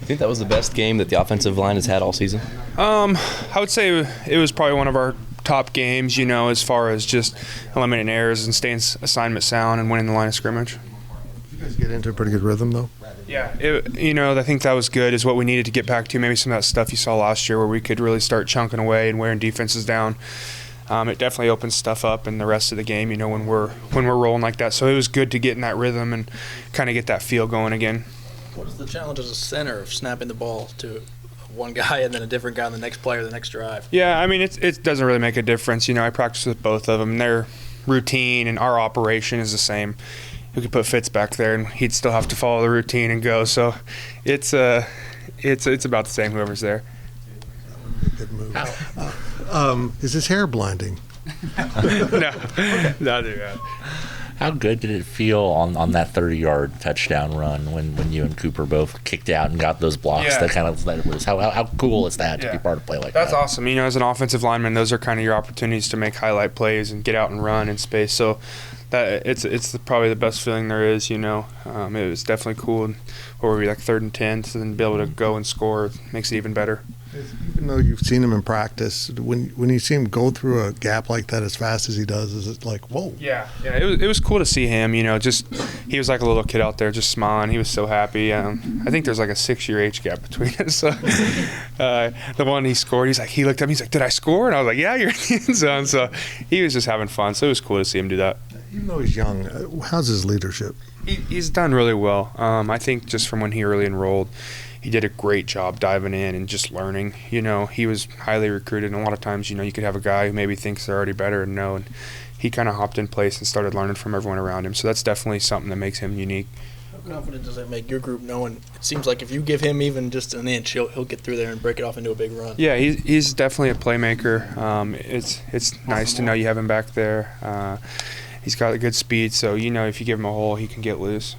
think that was the best game that the offensive line has had all season? I would say it was probably one of our top games, as far as just eliminating errors and staying assignment sound and winning the line of scrimmage. You guys get into a pretty good rhythm, though? Yeah, I think that was good, is what we needed to get back to. Maybe some of that stuff you saw last year where we could really start chunking away and wearing defenses down. It definitely opens stuff up in the rest of the game, when we're rolling like that. So it was good to get in that rhythm and kind of get that feel going again. What is the challenge as a center of snapping the ball to one guy and then a different guy on the next play or the next drive? Yeah, it doesn't really make a difference. I practice with both of them. Their routine and our operation is the same. We could put Fitz back there, and he'd still have to follow the routine and go. So it's about the same, whoever's there. Good move. Is his hair blinding? No, not too bad. How good did it feel on that 30-yard touchdown run when you and Cooper both kicked out and got those blocks that kind of let it loose? How cool is that to be part of a play like that? That's awesome. As an offensive lineman, those are kind of your opportunities to make highlight plays and get out and run in space. So that it's probably the best feeling there is. It was definitely cool. Or we'd be like 3rd and 10, so then be able to go and score makes it even better. Even though you've seen him in practice, when you see him go through a gap like that as fast as he does, is it like, whoa? Yeah. It was cool to see him. Just he was like a little kid out there, just smiling. He was so happy. I think there's like a 6-year age gap between us. So the one he scored, he looked at me, he's like, "Did I score?" And I was like, "Yeah, you're in the end zone." So he was just having fun. So it was cool to see him do that. Even though he's young, how's his leadership? He's done really well. I think just from when he early enrolled, he did a great job diving in and just learning. He was highly recruited, and a lot of times, you could have a guy who maybe thinks they're already better and no, and he kind of hopped in place and started learning from everyone around him. So that's definitely something that makes him unique. How confident does that make your group, knowing it seems like if you give him even just an inch, he'll get through there and break it off into a big run? Yeah, he's definitely a playmaker. It's nice to know you have him back there. He's got a good speed, so if you give him a hole, he can get loose.